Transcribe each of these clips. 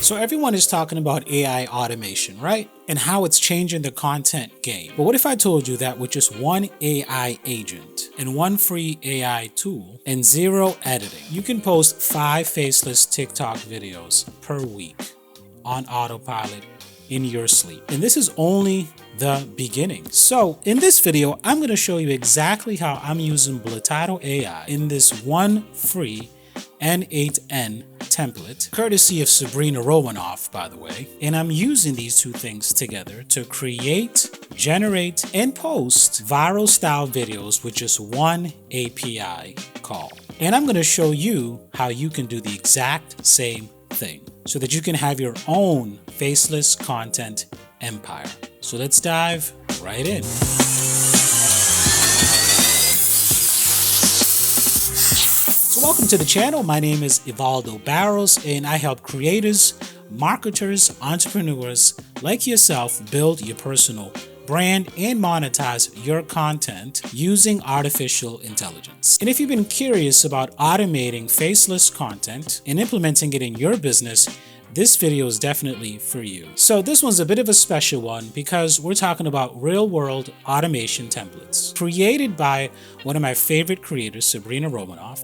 So everyone is talking about AI automation, right? And how it's changing the content game. But what if I told you that with just one AI agent and one free AI tool and zero editing, you can post 5 faceless TikTok videos per week on autopilot in your sleep. And this is only the beginning. So in this video, I'm going to show you exactly how I'm using Blotato AI in this one free N8N template, courtesy of Sabrina, by the way. And I'm using these two things together to create, generate, and post viral style videos with just one API call. And I'm going to show you how you can do the exact same thing so that you can have your own faceless content empire. So let's dive right in. So welcome to the channel. My name is Evaldo Barros, and I help creators, marketers, entrepreneurs like yourself build your personal brand and monetize your content using artificial intelligence. And if you've been curious about automating faceless content and implementing it in your business, this video is definitely for you. So this one's a bit of a special one because we're talking about real-world automation templates created by one of my favorite creators, Sabrina,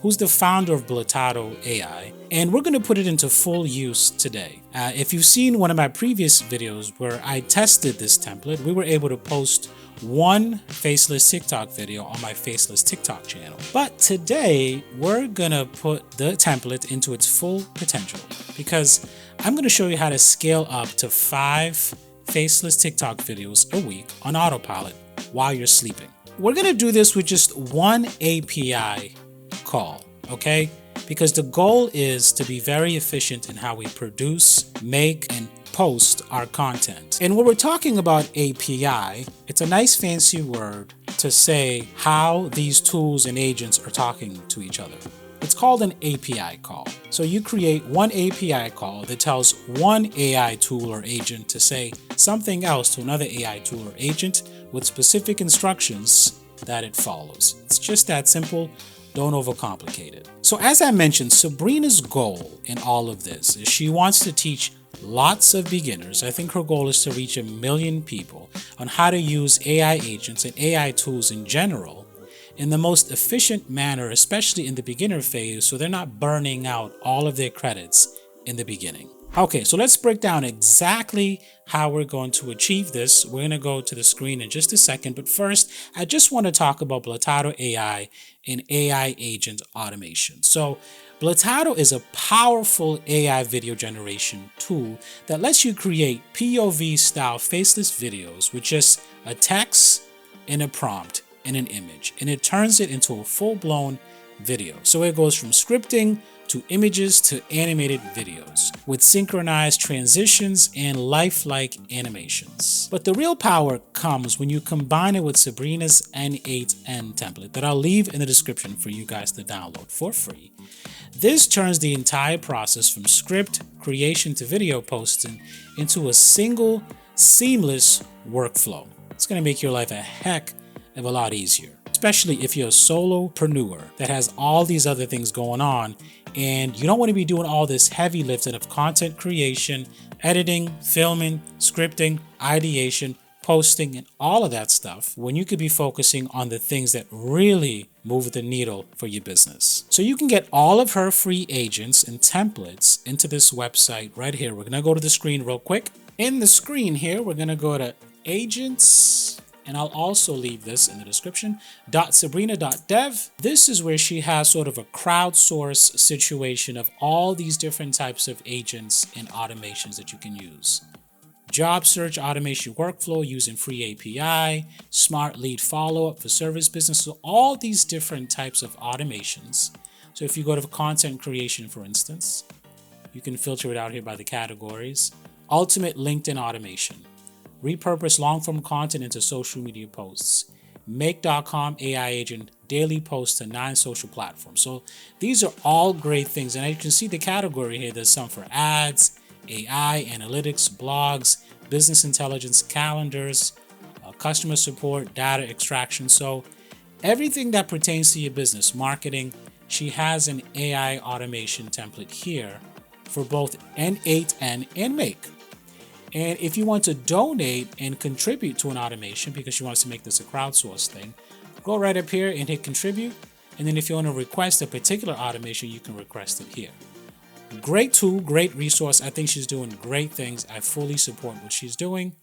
who's the founder of Blotato AI, and we're going to put it into full use today. If you've seen one of my previous videos where I tested this template, we were able to post one faceless TikTok video on my faceless TikTok channel. But today we're gonna put the template into its full potential because I'm gonna show you how to scale up to 5 faceless TikTok videos a week on autopilot while you're sleeping. We're gonna do this with just one API call, okay? Because the goal is to be very efficient in how we produce, make, and post our content. And when we're talking about API, it's a nice fancy word to say how these tools and agents are talking to each other. It's called an API call. So you create one API call that tells one AI tool or agent to say something else to another AI tool or agent with specific instructions that it follows. It's just that simple. Don't overcomplicate it. So as I mentioned, Sabrina's goal in all of this is she wants to teach lots of beginners. I think her goal is to reach 1 million people on how to use AI agents and AI tools in general in the most efficient manner, especially in the beginner phase, so they're not burning out all of their credits in the beginning. Okay, so let's break down exactly how we're going to achieve this. We're going to go to the screen in just a second, but first, I just want to talk about Blotato AI and AI agent automation. So Blotato is a powerful AI video generation tool that lets you create POV-style faceless videos with just a text and a prompt and an image, and it turns it into a full-blown video. So it goes from scripting to images to animated videos with synchronized transitions and lifelike animations. But the real power comes when you combine it with Sabrina's N8N template that I'll leave in the description for you guys to download for free. This turns the entire process from script creation to video posting into a single seamless workflow. It's going to make your life a heck of a lot easier, especially if you're a solopreneur that has all these other things going on and you don't want to be doing all this heavy lifting of content creation, editing, filming, scripting, ideation, posting, and all of that stuff when you could be focusing on the things that really move the needle for your business. So you can get all of her free agents and templates into this website right here. We're going to go to the screen real quick. In the screen here, we're going to go to agents, and I'll also leave this in the description, .sabrina.dev. This is where she has sort of a crowdsource situation of all these different types of agents and automations that you can use. Job search automation workflow using free API, smart lead follow-up for service business. So all these different types of automations. So if you go to content creation, for instance, you can filter it out here by the categories. Ultimate LinkedIn automation. Repurpose long-form content into social media posts. Make.com AI agent daily posts to 9 social platforms. So these are all great things. And as you can see the category here, there's some for ads, AI, analytics, blogs, business intelligence, calendars, customer support, data extraction. So everything that pertains to your business, marketing, she has an AI automation template here for both N8N and Make. And if you want to donate and contribute to an automation because you want us to make this a crowdsourced thing, go right up here and hit contribute. And then if you want to request a particular automation, you can request it here. Great tool, great resource. I think she's doing great things. I fully support what she's doing.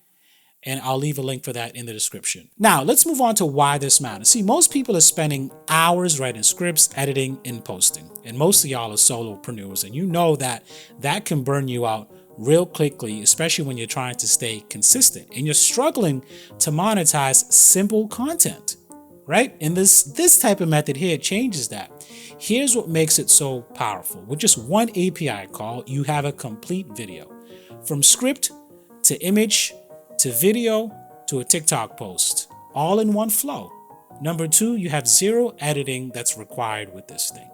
And I'll leave a link for that in the description. Now, let's move on to why this matters. See, most people are spending hours writing scripts, editing, and posting. And most of y'all are solopreneurs. And you know that that can burn you out real quickly, especially when you're trying to stay consistent. And you're struggling to monetize simple content, right? And this type of method here changes that. Here's what makes it so powerful. With just one API call, you have a complete video. From script to image, to video, to a TikTok post, all in one flow. Number two, you have zero editing that's required with this thing.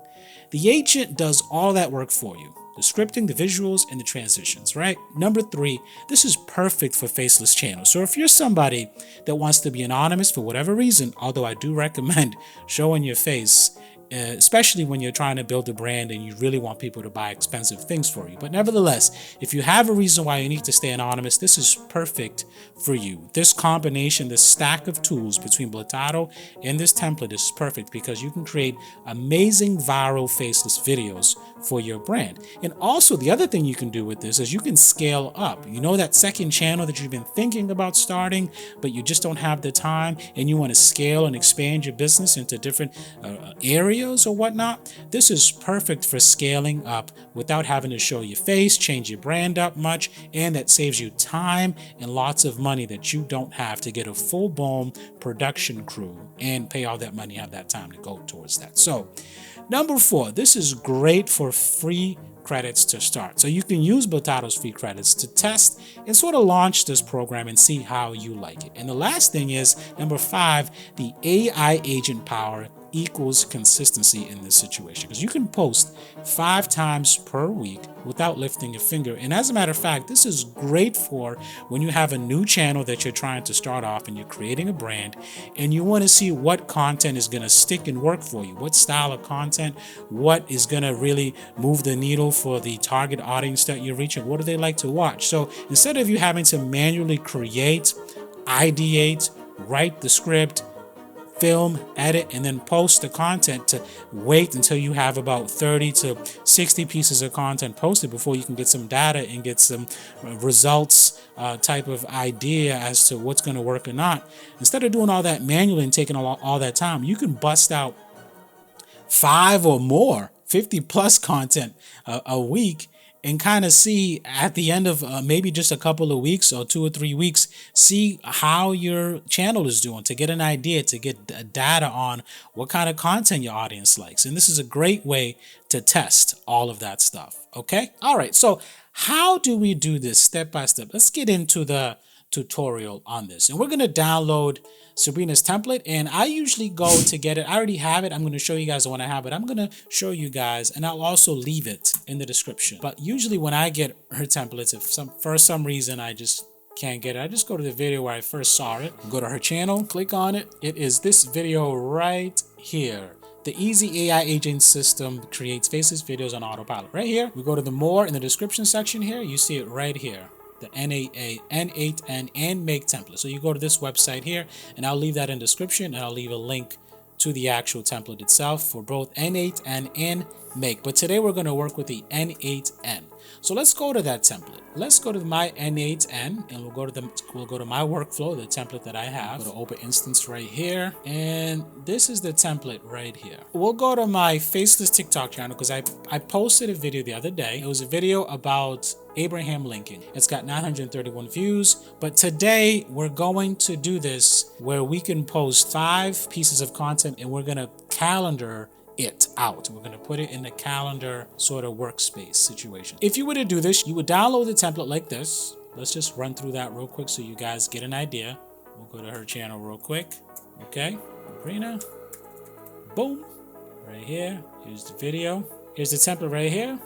The agent does all that work for you. The scripting, the visuals, and the transitions, right? Number three, this is perfect for faceless channels. So if you're somebody that wants to be anonymous for whatever reason, although I do recommend showing your face, especially when you're trying to build a brand and you really want people to buy expensive things for you. But nevertheless, if you have a reason why you need to stay anonymous, this is perfect for you. This combination, this stack of tools between Blotato and this template is perfect because you can create amazing viral faceless videos for your brand. And also the other thing you can do with this is you can scale up. You know that second channel that you've been thinking about starting, but you just don't have the time and you want to scale and expand your business into different areas or whatnot. This is perfect for scaling up without having to show your face, change your brand up much, and that saves you time and lots of money that you don't have to get a full-blown production crew and pay all that money, have that time to go towards that. So number four, this is great for free credits to start. So you can use Blotato's free credits to test and sort of launch this program and see how you like it. And the last thing is number five, the AI agent power equals consistency in this situation, because you can post 5 times per week without lifting a finger. And as a matter of fact, this is great for when you have a new channel that you're trying to start off and you're creating a brand and you want to see what content is going to stick and work for you, what style of content, what is going to really move the needle for the target audience that you're reaching, what do they like to watch. So instead of you having to manually create, ideate, write the script, film, edit, and then post the content, to wait until you have about 30 to 60 pieces of content posted before you can get some data and get some results type of idea as to what's going to work or not. Instead of doing all that manually and taking all that time, you can bust out 5 or more, 50 plus content a week, and kind of see at the end of maybe just a couple of weeks or 2 or 3 weeks, see how your channel is doing, to get an idea, to get data on what kind of content your audience likes. And this is a great way to test all of that stuff. Okay. All right. So how do we do this step by step? Let's get into the tutorial on this. And we're going to download Sabrina's template, and I usually go to get it. I already have it. I'm going to show you guys the one I have, but I'm going to show you guys, and I'll also leave it in the description. But usually when I get her templates, if for some reason I just can't get it, I just go to the video where I first saw it, go to her channel, click on it. It is this video right here. The Easy AI Agent System creates faceless videos on autopilot. Right here, we go to the more in the description section here. You see it right here. The N8N and Make template. So you go to this website here, and I'll leave that in the description, and I'll leave a link to the actual template itself for both N8N and Make. But today we're going to work with the N8N. So let's go to that template. Let's go to my N8N, and we'll go to my workflow, the template that I have. Go to open instance right here, and this is the template right here. We'll go to my faceless TikTok channel because I posted a video the other day. It was a video about Abraham Lincoln. It's got 931 views, but today we're going to do this where we can post 5 pieces of content, and we're going to calendar it out. We're going to put it in the calendar sort of workspace situation. If you were to do this, you would download the template like this. Let's just run through that real quick so you guys get an idea. We'll go to her channel real quick. Okay, Sabrina. Boom. Right here. Here's the video. Here's the template right here.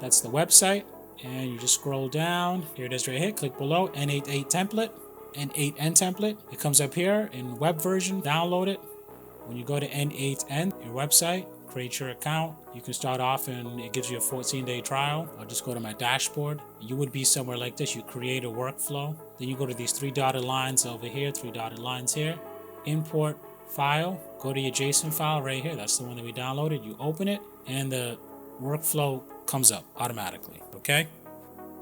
That's the website. And you just scroll down. Here it is right here. Click below, N8N template, N8N template. It comes up here in web version. Download it. When you go to N8N, your website, create your account. You can start off and it gives you a 14-day trial. I'll just go to my dashboard. You would be somewhere like this. You create a workflow. Then you go to these 3 dotted lines over here, 3 dotted lines here. Import file. Go to your JSON file right here. That's the one that we downloaded. You open it and the workflow comes up automatically. Okay.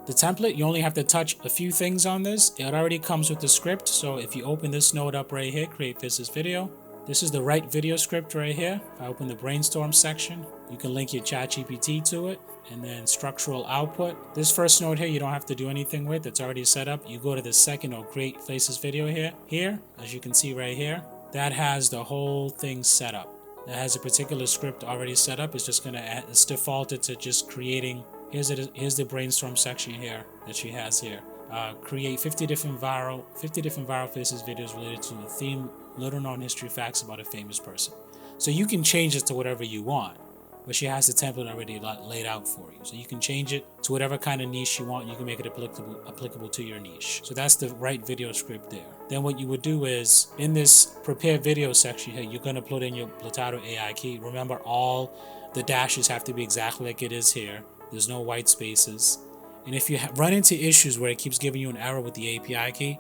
The template, you only have to touch a few things on this. It already comes with the script. So if you open this node up right here, create faceless video. This is the right video script right here. If I open the brainstorm section, you can link your ChatGPT to it, and then structural output. This first node here, you don't have to do anything with. It's already set up. You go to the second or create faceless video here. Here, as you can see right here, that has the whole thing set up. It has a particular script already set up. It's just it's defaulted to just creating. Here's the brainstorm section here that she has here. Create 50 different viral faceless videos related to a theme, little known history facts about a famous person. So you can change it to whatever you want, but she has the template already laid out for you. So you can change it to whatever kind of niche you want. You can make it applicable to your niche. So that's the right video script there. Then what you would do is in this prepare video section here, you're going to put in your Blotato AI key. Remember, all the dashes have to be exactly like it is here. There's no white spaces. And if you run into issues where it keeps giving you an error with the API key,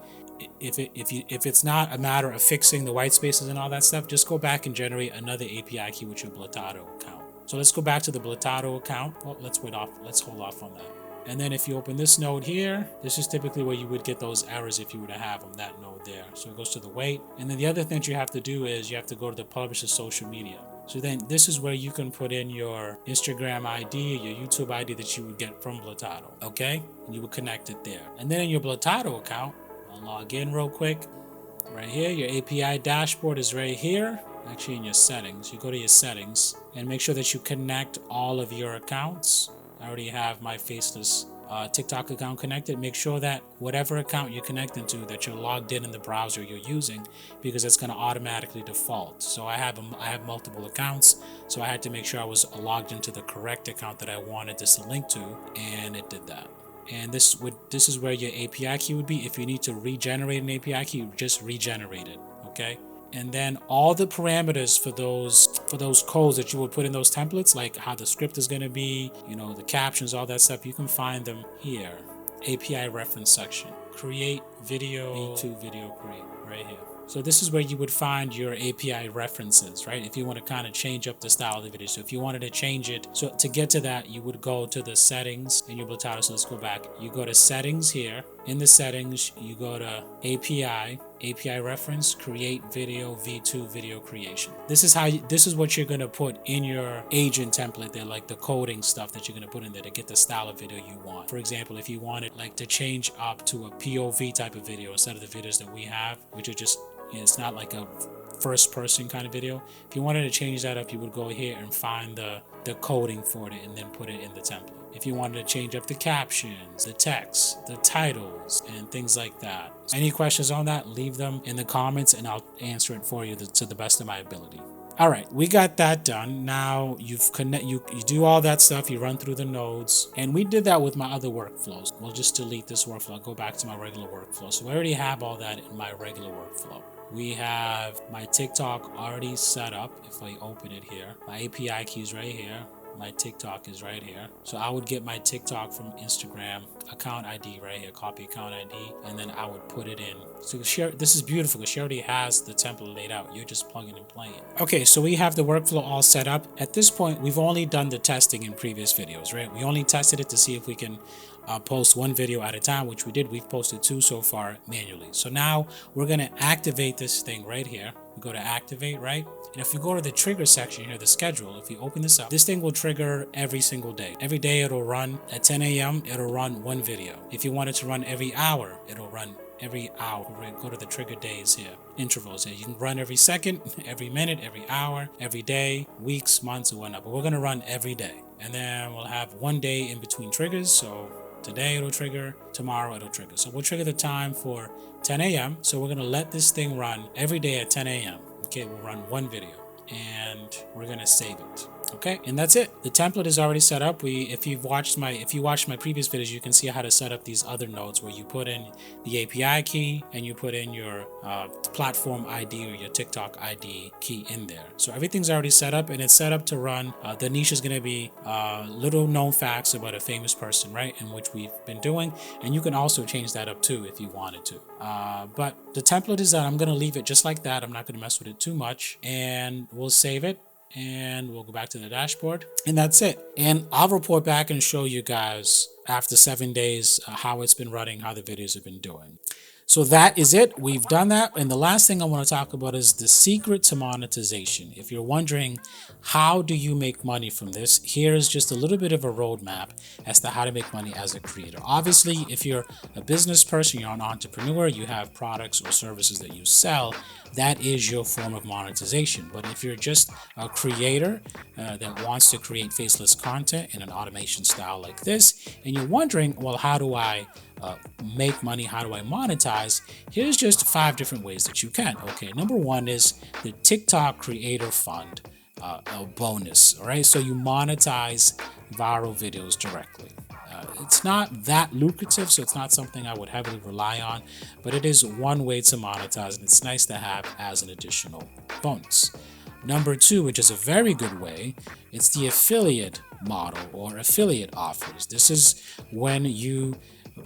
if it's not a matter of fixing the white spaces and all that stuff, just go back and generate another API key with your Blotato account. So let's go back to the Blotato account. Well, let's hold off on that. And then if you open this node here, this is typically where you would get those errors if you were to have them, that node there. So it goes to the wait. And then the other thing you have to do is you have to go to the publisher's social media. So then this is where you can put in your Instagram ID, your YouTube ID that you would get from Blotato, okay? And you would connect it there. And then in your Blotato account, I'll log in real quick. Right here, your API dashboard is right here. Actually in your settings, you go to your settings and make sure that you connect all of your accounts. I already have my faceless TikTok account connected. Make sure that whatever account you're connecting to, that you're logged in the browser you're using, because it's going to automatically default. So I have multiple accounts, so I had to make sure I was logged into the correct account that I wanted this to link to, and it did that. And this is where your API key would be. If you need to regenerate an API key, just regenerate it, okay? And then all the parameters for those codes that you would put in those templates, like how the script is going to be, you know, the captions, all that stuff, you can find them here. API reference section. Create video, V2 video create, right here. So this is where you would find your API references, right? If you want to kind of change up the style of the video. So if you wanted to change it, so to get to that, you would go to the settings in your Blotato. So let's go back. You go to settings here. In the settings, you go to API reference, create video, V2 video creation. This is what you're going to put in your agent template there, like the coding stuff that you're going to put in there to get the style of video you want. For example, if you wanted like to change up to a POV type of video instead of the videos that we have, which are just, it's not like a first person kind of video. If you wanted to change that up, you would go here and find the coding for it and then put it in the template. If you wanted to change up the captions, the text, the titles, and things like that. Any questions on that, leave them in the comments and I'll answer it for you to the best of my ability. All right, we got that done. Now you do all that stuff, you run through the nodes, and we did that with my other workflows. We'll just delete this workflow, I'll go back to my regular workflow. So I already have all that in my regular workflow. We have my TikTok already set up. If I open it here, my API key is right here. My TikTok is right here. So I would get my TikTok from Instagram, account ID right here, copy account ID, and then I would put it in. So this is beautiful because she already has the template laid out. You're just plugging and playing. Okay, so we have the workflow all set up. At this point, we've only done the testing in previous videos, right? We only tested it to see if we can post one video at a time, which we did. We've posted 2 so far manually. So now we're going to activate this thing right here. We go to activate, right? And if you go to the trigger section here, the schedule, if you open this up, this thing will trigger every single day. Every day it'll run at 10 a.m. It'll run one video. If you want it to run every hour, it'll run every hour. We're going to go to the trigger days here, intervals here. You can run every second, every minute, every hour, every day, weeks, months, or whatnot. But we're going to run every day. And then we'll have one day in between triggers. So today it'll trigger, tomorrow it'll trigger. So we'll trigger the time for 10 a.m. So we're going to let this thing run every day at 10 a.m. Okay, we'll run one video and we're going to save it. Okay, and that's it. The template is already set up. If you watched my previous videos, you can see how to set up these other nodes where you put in the API key and you put in your platform ID or your TikTok ID key in there. So everything's already set up, and it's set up to run. The niche is going to be little known facts about a famous person, right? In which we've been doing, and you can also change that up too if you wanted to. But the template is done. I'm going to leave it just like that. I'm not going to mess with it too much, and we'll save it. And we'll go back to the dashboard, and that's it. And I'll report back and show you guys after 7 days how it's been running, how the videos have been doing. So that is it. We've done that. And the last thing I want to talk about is the secret to monetization. If you're wondering, how do you make money from this? Here's just a little bit of a roadmap as to how to make money as a creator. Obviously, if you're a business person, you're an entrepreneur, you have products or services that you sell, that is your form of monetization. But if you're just a creator that wants to create faceless content in an automation style like this, and you're wondering, well, how do I make money? How do I monetize? Here's just 5 different ways that you can. Okay, number 1 is the TikTok Creator Fund, a bonus. All right, so you monetize viral videos directly. It's not that lucrative, so it's not something I would heavily rely on, but it is one way to monetize, and it's nice to have as an additional bonus. Number 2, which is a very good way, it's the affiliate model or affiliate offers. This is when you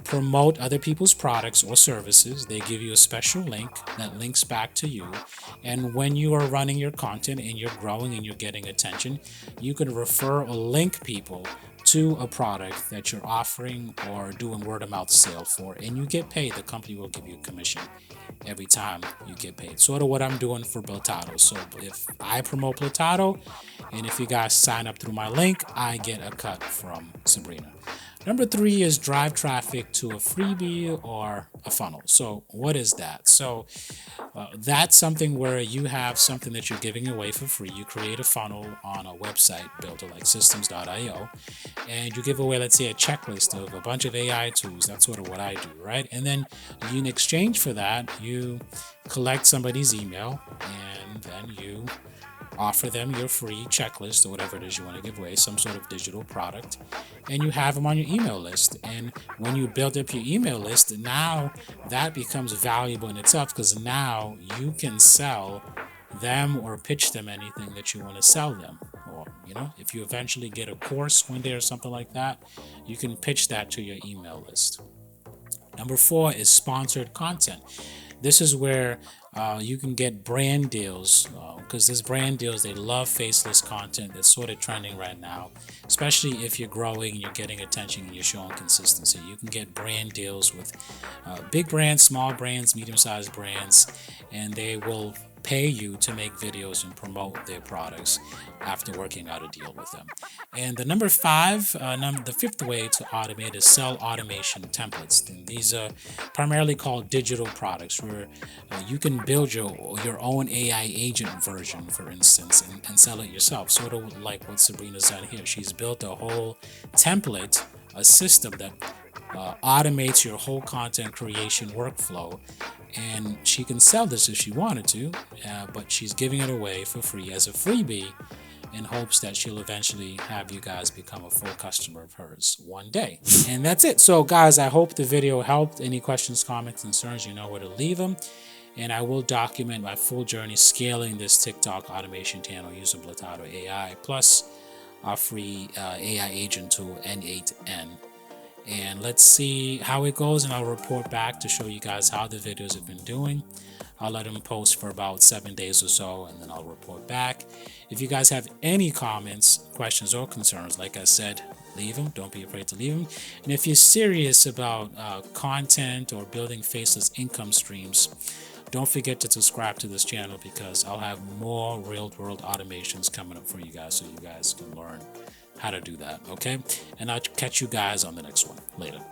promote other people's products or services. They give you a special link that links back to you, and when you are running your content and you're growing and you're getting attention, you can refer or link people to a product that you're offering or doing word-of-mouth sale for, and you get paid. The company will give you a commission every time you get paid. Sort of what I'm doing for Blotato. So if I promote Blotato, and if you guys sign up through my link, I get a cut from Sabrina. Number 3 is drive traffic to a freebie or a funnel. So what is that? So that's something where you have something that you're giving away for free. You create a funnel on a website, Builder like systems.io, and you give away, let's say, a checklist of a bunch of AI tools. That's sort of what I do, right? And then in exchange for that, you collect somebody's email, and then you offer them your free checklist or whatever it is you want to give away, some sort of digital product, and you have them on your email list. And when you build up your email list, now that becomes valuable in itself, because now you can sell them or pitch them anything that you want to sell them. Or, if you eventually get a course one day or something like that, you can pitch that to your email list. Number 4 is sponsored content. This is where you can get brand deals, because there's brand deals. They love faceless content. That's sort of trending right now, especially if you're growing and you're getting attention and you're showing consistency. You can get brand deals with big brands, small brands, medium-sized brands, and they will pay you to make videos and promote their products after working out a deal with them. And the number 5, the 5th way to automate is sell automation templates. And these are primarily called digital products, where you can build your own AI agent version, for instance, and sell it yourself. Sort of like what Sabrina's done here. She's built a whole template, a system that automates your whole content creation workflow, and she can sell this if she wanted to, but she's giving it away for free as a freebie in hopes that she'll eventually have you guys become a full customer of hers one day. And that's it. So guys, I hope the video helped. Any questions, comments, concerns, you know where to leave them. And I will document my full journey scaling this TikTok automation channel using Blotato AI plus our free AI agent tool N8N. And let's see how it goes, and I'll report back to show you guys how the videos have been doing. I'll let them post for about 7 days or so, and then I'll report back. If you guys have any comments, questions, or concerns, like I said, leave them. Don't be afraid to leave them. And if you're serious about content or building faceless income streams, don't forget to subscribe to this channel, because I'll have more real-world automations coming up for you guys, so you guys can learn how to do that. Okay, and I'll catch you guys on the next one. Later.